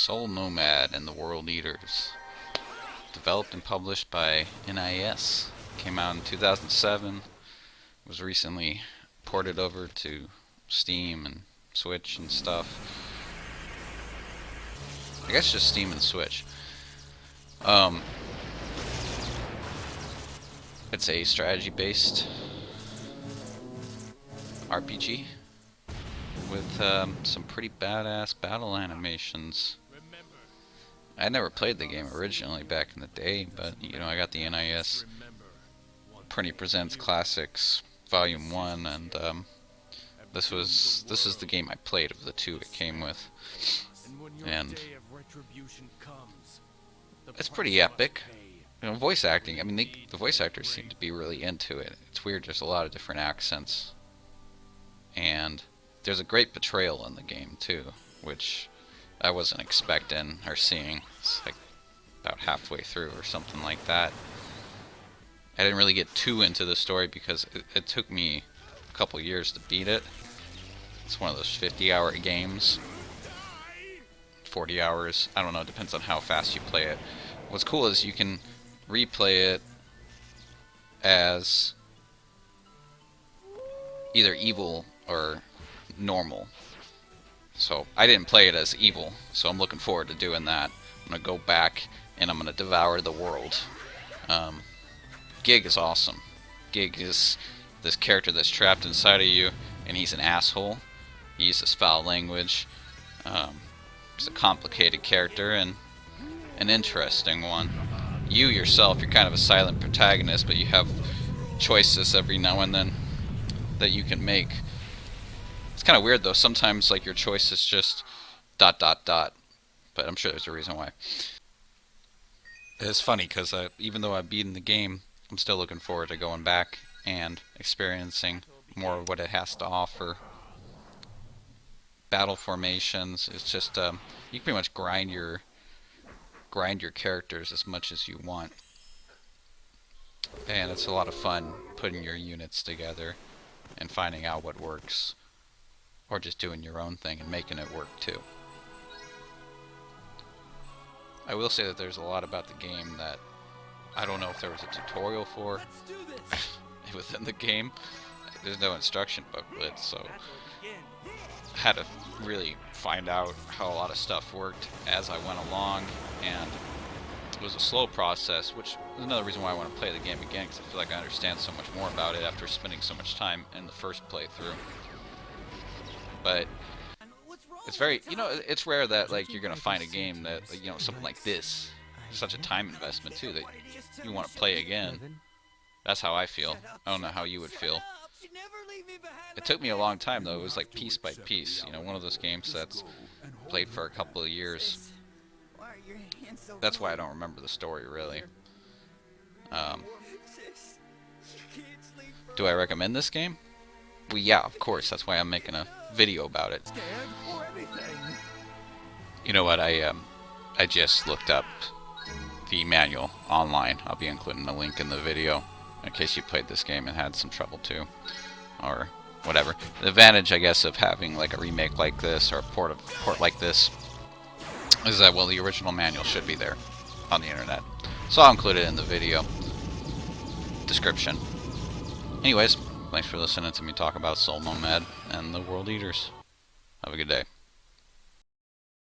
Soul Nomad and the World Eaters. Developed and published by NIS. Came out in 2007. Was recently ported over to Steam and Switch and stuff. I guess just Steam and Switch. It's a strategy-based RPG with some pretty badass battle animations. I never played the game originally back in the day, but you know, I got the NIS Printy Presents Classics Volume 1, and this is the game I played of the two it came with. And it's pretty epic. You know, voice acting, I mean, the voice actors seem to be really into it. It's weird, there's a lot of different accents. And there's a great betrayal in the game, too, which I wasn't expecting or seeing. It's like about halfway through or something like that. I didn't really get too into the story because it took me a couple years to beat it. It's one of those 50-hour games. 40 hours, I don't know, it depends on how fast you play it. What's cool is you can replay it as either evil or normal. So I didn't play it as evil, so I'm looking forward to doing that. I'm going to go back and I'm going to devour the world. Gig is awesome. Gig is this character that's trapped inside of you, and he's an asshole. He uses foul language. He's a complicated character and an interesting one. You yourself, you're kind of a silent protagonist, but you have choices every now and then that you can make. It's kind of weird though, sometimes like your choice is just ... but I'm sure there's a reason why. It's funny because even though I've beaten the game, I'm still looking forward to going back and experiencing more of what it has to offer. Battle formations, it's just you can pretty much grind your characters as much as you want, and it's a lot of fun putting your units together and finding out what works, or just doing your own thing and making it work too. I will say that there's a lot about the game that I don't know if there was a tutorial for within the game. There's no instruction booklet, so I had to really find out how a lot of stuff worked as I went along, and it was a slow process, which is another reason why I want to play the game again, because I feel like I understand so much more about it after spending so much time in the first playthrough. But it's very, you know, it's rare that like you're gonna find a game that, you know, something like this, such a time investment too, that you want to play again. That's how I feel. I don't know how you would feel. It took me a long time though. It was like piece by piece, you know, one of those games that's played for a couple of years. That's why I don't remember the story really. Do I recommend this game? Well, yeah, of course. That's why I'm making a video about it. You know what? I just looked up the manual online. I'll be including a link in the video in case you played this game and had some trouble too, or whatever. The advantage, I guess, of having like a remake like this or a port like this is that, well, the original manual should be there on the internet, so I'll include it in the video description. Anyways, thanks for listening to me talk about Soul Nomad and the World Eaters. Have a good day.